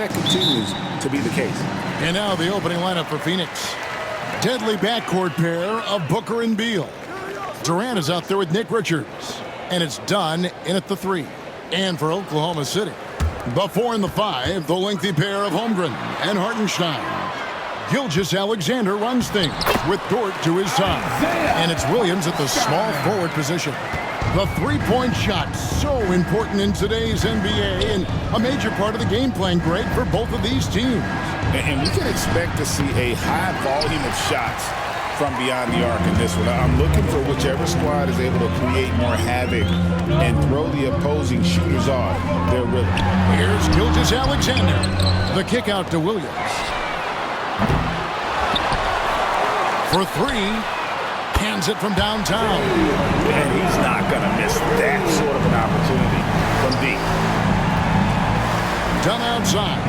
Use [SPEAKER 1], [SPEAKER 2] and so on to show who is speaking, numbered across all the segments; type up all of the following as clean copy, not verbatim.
[SPEAKER 1] that continues to be the case.
[SPEAKER 2] And now the opening lineup for Phoenix. Deadly backcourt pair of Booker and Beal. Durant is out there with Nick Richards. And it's Dunn in at the 3. And for Oklahoma City, the 4 and the 5, the lengthy pair of Holmgren and Hartenstein. Gilgeous-Alexander runs things with Dort to his side. And it's Williams at the small forward position. The three-point shot, so important in today's NBA and a major part of the game plan, Greg, for both of these teams.
[SPEAKER 1] And we can expect to see a high volume of shots from beyond the arc in this one. I'm looking for whichever squad is able to create more havoc and throw the opposing shooters off their rhythm.
[SPEAKER 2] Here's Gilgeous-Alexander. The kick out to Williams. For 3. Hands it from downtown.
[SPEAKER 1] And he's not going to miss that sort of an opportunity from deep.
[SPEAKER 2] Done outside.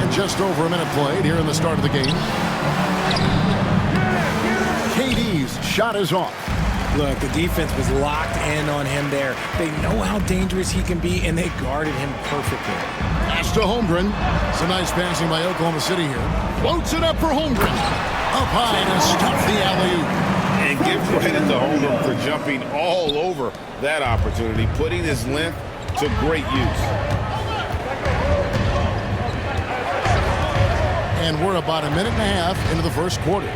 [SPEAKER 2] And just over a minute played here in the start of the game. KD's shot is off.
[SPEAKER 3] Look, the defense was locked in on him there. They know how dangerous he can be, and they guarded him perfectly.
[SPEAKER 2] Pass to Holmgren. Some nice passing by Oklahoma City here. Floats it up for Holmgren. Up high to stop the alley-oop.
[SPEAKER 1] And give credit to Holmgren for jumping all over that opportunity, putting his length to great use.
[SPEAKER 2] And we're about a minute and a half into the first quarter.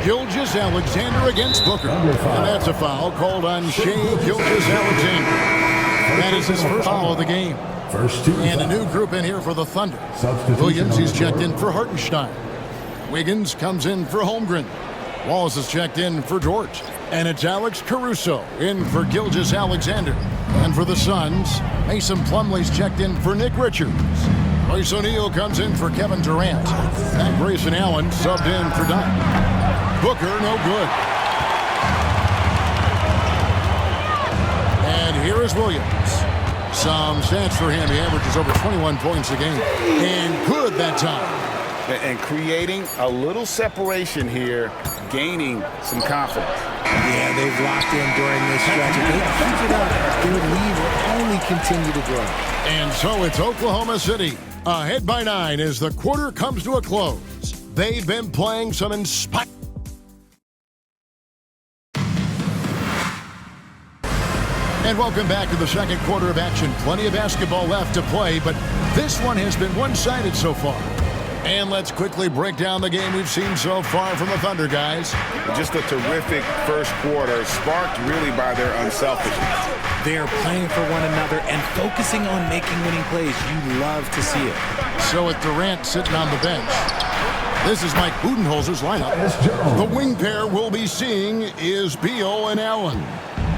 [SPEAKER 2] Gilgeous-Alexander against Booker. And that's a foul called on Shai Gilgeous-Alexander. That is his first foul of the game. And a new group in here for the Thunder. Williams, he's checked in for Hartenstein. Wiggins comes in for Holmgren. Wallace is checked in for Dort. And it's Alex Caruso in for Gilgeous-Alexander. And for the Suns, Mason Plumlee's checked in for Nick Richards. Royce O'Neal comes in for Kevin Durant. And Grayson Allen subbed in for Dunn. Booker, no good. And here is Williams. Some stats for him. He averages over 21 points a game. And good that time.
[SPEAKER 1] And creating a little separation here, gaining some confidence.
[SPEAKER 3] Yeah, they've locked in during this stretch. If they keep it up, their lead will only continue to grow.
[SPEAKER 2] And so it's Oklahoma City. Ahead by 9 as the quarter comes to a close. They've been playing some inspiring. And welcome back to the second quarter of action. Plenty of basketball left to play, but this one has been one-sided so far. And let's quickly break down the game we've seen so far from the Thunder, guys.
[SPEAKER 1] Just a terrific first quarter, sparked really by their unselfishness.
[SPEAKER 3] They are playing for one another and focusing on making winning plays. You love to see it.
[SPEAKER 2] So with Durant sitting on the bench, this is Mike Budenholzer's lineup. The wing pair we'll be seeing is Beal and Allen.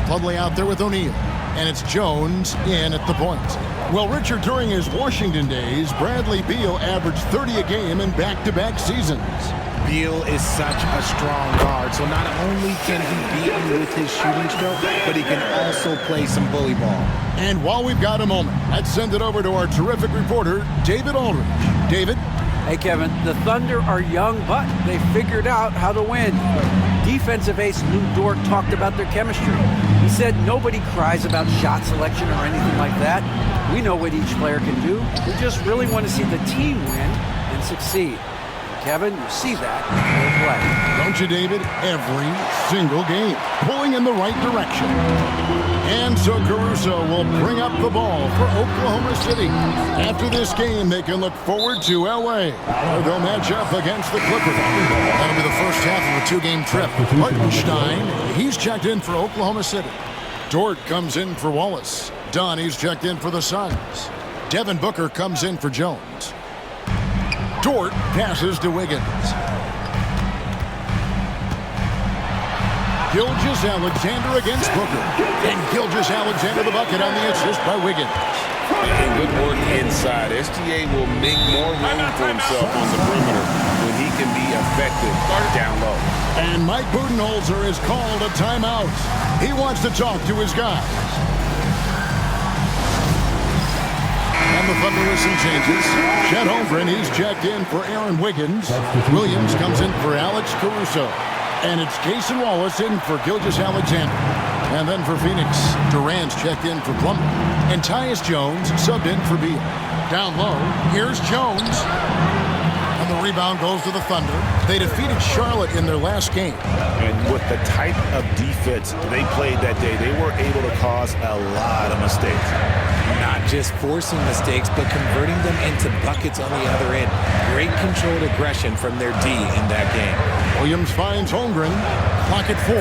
[SPEAKER 2] Plumlee out there with O'Neal. And it's Jones in at the point. Well, Richard, during his Washington days, Bradley Beal averaged 30 a game in back-to-back seasons.
[SPEAKER 3] Beal is such a strong guard, so not only can he beat you with his shooting stroke, but he can also play some bully ball.
[SPEAKER 2] And while we've got a moment, let's send it over to our terrific reporter, David Aldridge. David?
[SPEAKER 4] Hey, Kevin. The Thunder are young, but they figured out how to win. Defensive ace Lou Dort talked about their chemistry. He said nobody cries about shot selection or anything like that. We know what each player can do. We just really want to see the team win and succeed. Kevin, you see that in their play.
[SPEAKER 2] Don't you, David? Every single game, pulling in the right direction. And so Caruso will bring up the ball for Oklahoma City. After this game, they can look forward to L.A., where they'll match up against the Clippers. That'll be the first half of a two-game trip. Hartenstein, he's checked in for Oklahoma City. Dort comes in for Wallace. Dunn, he's checked in for the Suns. Devin Booker comes in for Jones. Dort passes to Wiggins. Gilgeous-Alexander against Booker. And Gilgeous-Alexander the bucket on the assist by Wiggins.
[SPEAKER 1] And good work inside. SGA will make more room for himself on the perimeter when he can be effective down low.
[SPEAKER 2] And Mike Budenholzer has called a timeout. He wants to talk to his guys. And the Thunder with some changes. Chet Holmgren, he's checked in for Aaron Wiggins. Williams comes in for Alex Caruso. And it's Jason Wallace in for Gilgeous-Alexander. And then for Phoenix, Durant's checked in for Plumlee. And Tyus Jones subbed in for Beal. Down low, here's Jones. And the rebound goes to the Thunder. They defeated Charlotte in their last game.
[SPEAKER 1] And with the type of defense they played that day, they were able to cause a lot of mistakes.
[SPEAKER 3] Not just forcing mistakes, but converting them into buckets on the other end. Great controlled aggression from their D in that game.
[SPEAKER 2] Williams finds Holmgren. Clock at 4.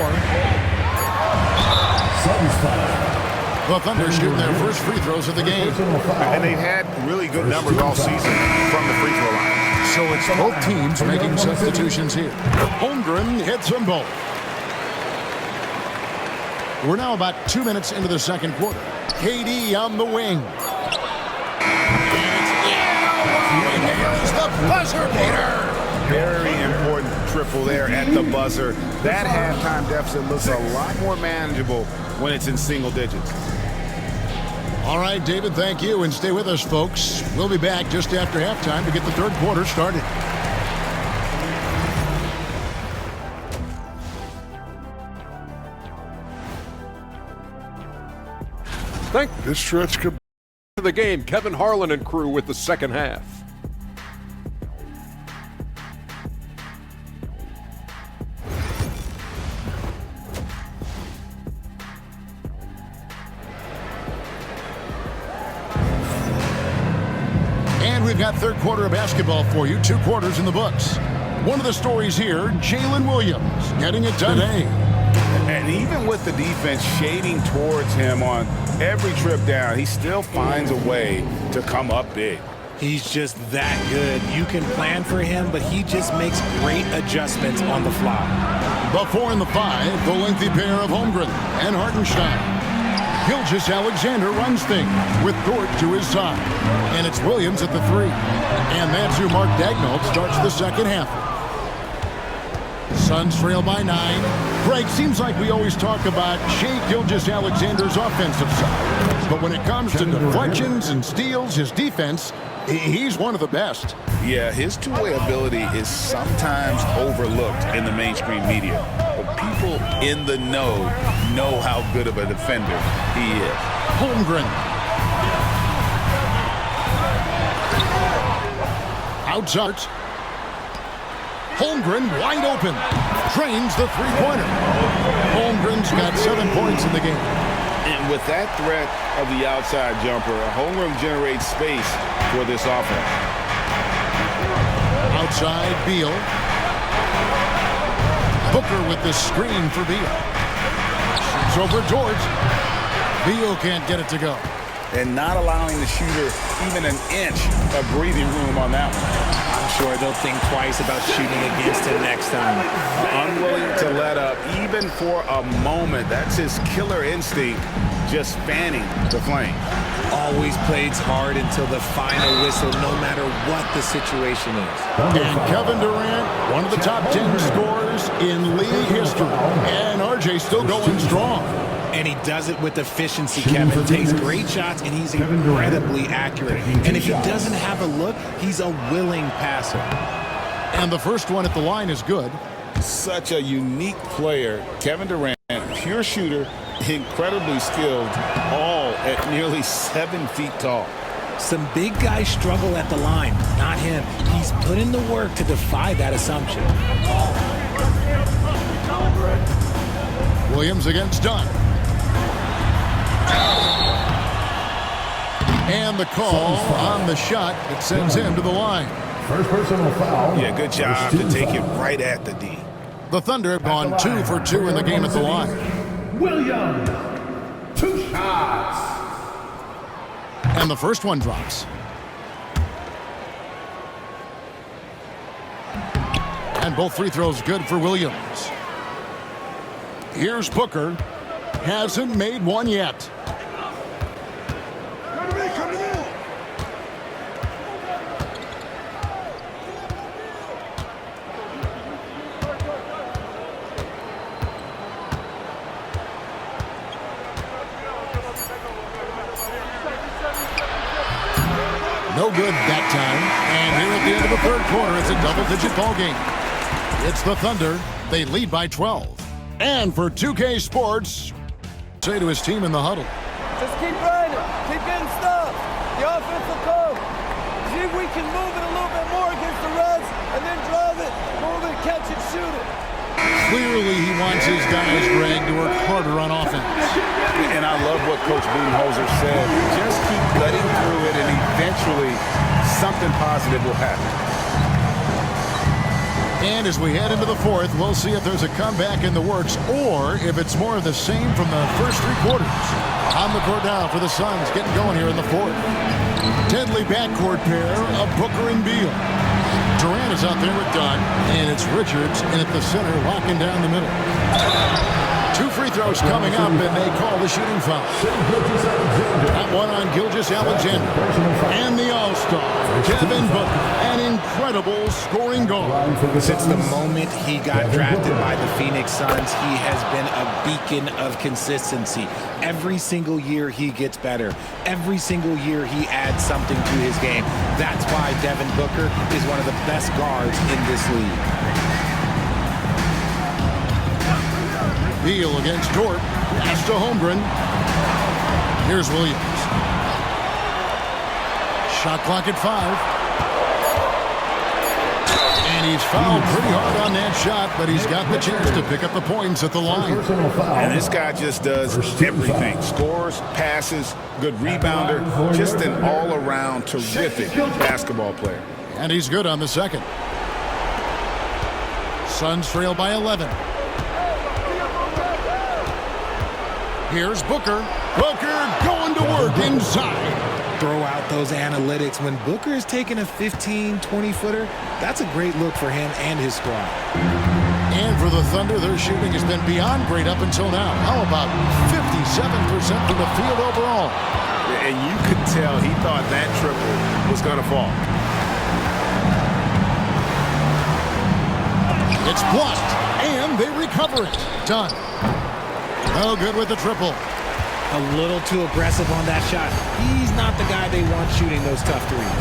[SPEAKER 2] The Thunder shooting their first free throws of the game.
[SPEAKER 1] And they've had really good numbers all season from the free throw line.
[SPEAKER 2] So it's both teams making substitutions here. Holmgren hits them both. We're now about 2 minutes into the second quarter. KD on the wing. Here's the buzzer beater.
[SPEAKER 1] Very important triple there at the buzzer. That halftime deficit looks a lot more manageable when it's in single digits.
[SPEAKER 2] All right, David, thank you. And stay with us, folks. We'll be back just after halftime to get the third quarter started.
[SPEAKER 5] This stretch could be the game. Kevin Harlan and crew with the second half.
[SPEAKER 2] And we've got third quarter of basketball for you. 2 quarters in the books. One of the stories here, Jalen Williams getting it done today.
[SPEAKER 1] And even with the defense shading towards him on every trip down, he still finds a way to come up big.
[SPEAKER 3] He's just that good. You can plan for him, but he just makes great adjustments on the fly.
[SPEAKER 2] The 4 and the 5, the lengthy pair of Holmgren and Hartenstein. Gilgeous Alexander runs things with Dort to his side. And it's Williams at the 3. And that's who Mark Daigneault starts the second half. Suns trail by 9. Greg, seems like we always talk about Shai Gilgeous-Alexander's offensive side. But when it comes to deflections and steals, his defense, he's one of the best.
[SPEAKER 1] Yeah, his two-way ability is sometimes overlooked in the mainstream media. But people in the know how good of a defender he is.
[SPEAKER 2] Holmgren. Outside. Holmgren wide open. Drains the three-pointer. Holmgren's got 7 points in the game.
[SPEAKER 1] And with that threat of the outside jumper, Holmgren generates space for this offense.
[SPEAKER 2] Outside, Beal. Booker with the screen for Beal. Shoots over George. Beal can't get it to go.
[SPEAKER 1] And not allowing the shooter even an inch of breathing room on that one.
[SPEAKER 3] I'm sure they'll think twice about shooting against him next time.
[SPEAKER 1] Unwilling to let up even for a moment. That's his killer instinct, just fanning the flame.
[SPEAKER 3] Always plays hard until the final whistle, no matter what the situation is.
[SPEAKER 2] And Kevin Durant, one of the top 10 scorers in league history. And RJ still going strong.
[SPEAKER 3] And he does it with efficiency, Kevin. Takes great shots, and he's incredibly accurate. And if he doesn't have a look, he's a willing passer.
[SPEAKER 2] And the first one at the line is good.
[SPEAKER 1] Such a unique player. Kevin Durant, pure shooter, incredibly skilled, all at nearly 7 feet tall.
[SPEAKER 3] Some big guys struggle at the line, not him. He's put in the work to defy that assumption.
[SPEAKER 2] Williams against Dunn. And the call on the shot that sends him to the line.
[SPEAKER 6] First personal foul.
[SPEAKER 1] Yeah, good job to take it right at the D.
[SPEAKER 2] The Thunder have gone 2 for 2 in the game at the line.
[SPEAKER 6] Williams, 2 shots.
[SPEAKER 2] And the first one drops. And both free throws good for Williams. Here's Booker. Hasn't made one yet. No good that time. And here at the end of the third quarter, it's a double-digit ball game. It's the Thunder. They lead by 12. And for 2K Sports, say to his team in the huddle.
[SPEAKER 7] Just keep grinding. Keep getting stops. The offense will come. See if we can move it a little bit more against the Reds and then drive it, move it, catch it, shoot it.
[SPEAKER 2] Clearly he wants his guys, Greg, to work harder on offense.
[SPEAKER 1] And I love what Coach Budenholzer said. Just keep gutting through it, and eventually something positive will happen.
[SPEAKER 2] And as we head into the fourth, we'll see if there's a comeback in the works or if it's more of the same from the first three quarters. On the court now for the Suns, getting going here in the fourth. Deadly backcourt pair of Booker and Beal. Durant is out there with Dunn, and it's Richards in at the center, locking down the middle. 2 free throws coming up, and they call the shooting foul. That one on Gilgeous-Alexander. And the All-Star, Devin Booker, an incredible scoring goal.
[SPEAKER 3] Since the moment he got drafted by the Phoenix Suns, he has been a beacon of consistency. Every single year he gets better. Every single year he adds something to his game. That's why Devin Booker is one of the best guards in this league.
[SPEAKER 2] Beal against Dort. Pass to Holmgren. Here's Williams. Shot clock at 5. And he's fouled pretty hard on that shot, but he's got the chance to pick up the points at the line.
[SPEAKER 1] And this guy just does everything. Scores, passes, good rebounder, just an all-around terrific basketball player.
[SPEAKER 2] And he's good on the second. Suns trail by 11. Here's Booker. Booker going to work inside.
[SPEAKER 3] Throw out those analytics. When Booker is taking a 15, 20-footer, that's a great look for him and his squad.
[SPEAKER 2] And for the Thunder, their shooting has been beyond great up until now. How about 57% from the field overall?
[SPEAKER 1] And you could tell he thought that triple was going to fall.
[SPEAKER 2] It's blocked, and they recover it. Done. No good with the triple.
[SPEAKER 3] A little too aggressive on that shot. He's not the guy they want shooting those tough threes.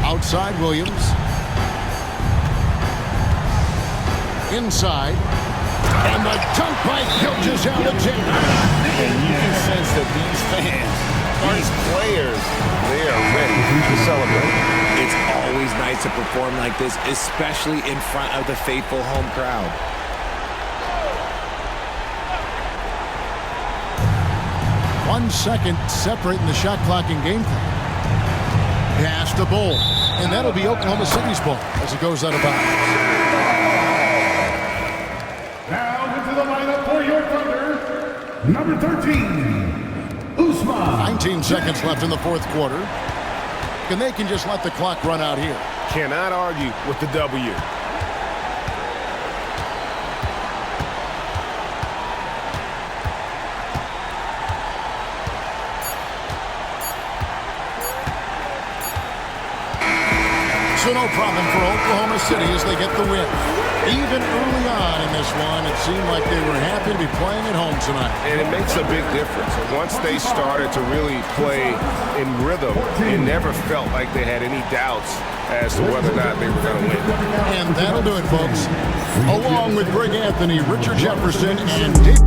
[SPEAKER 2] Outside Williams. Inside. And the dunk by Gilgeous-Alexander.
[SPEAKER 1] And you can sense that these fans, these players, they are ready to celebrate.
[SPEAKER 3] It's always nice to perform like this, especially in front of the faithful home crowd.
[SPEAKER 2] 1 second separating the shot clock and game clock. Pass to Bull. And that'll be Oklahoma City's ball as it goes out of bounds.
[SPEAKER 6] Now into the lineup for your Thunder, number 13, Usman.
[SPEAKER 2] 19 seconds left in the fourth quarter. And they can just let the clock run out here.
[SPEAKER 1] Cannot argue with the W.
[SPEAKER 2] So no problem for Oklahoma City as they get the win. Even early on in this one, it seemed like they were happy to be playing at home tonight.
[SPEAKER 1] And it makes a big difference. Once they started to really play in rhythm, it never felt like they had any doubts as to whether or not they were going to win.
[SPEAKER 2] And that'll do it, folks. Along with Greg Anthony, Richard Jefferson, and Dave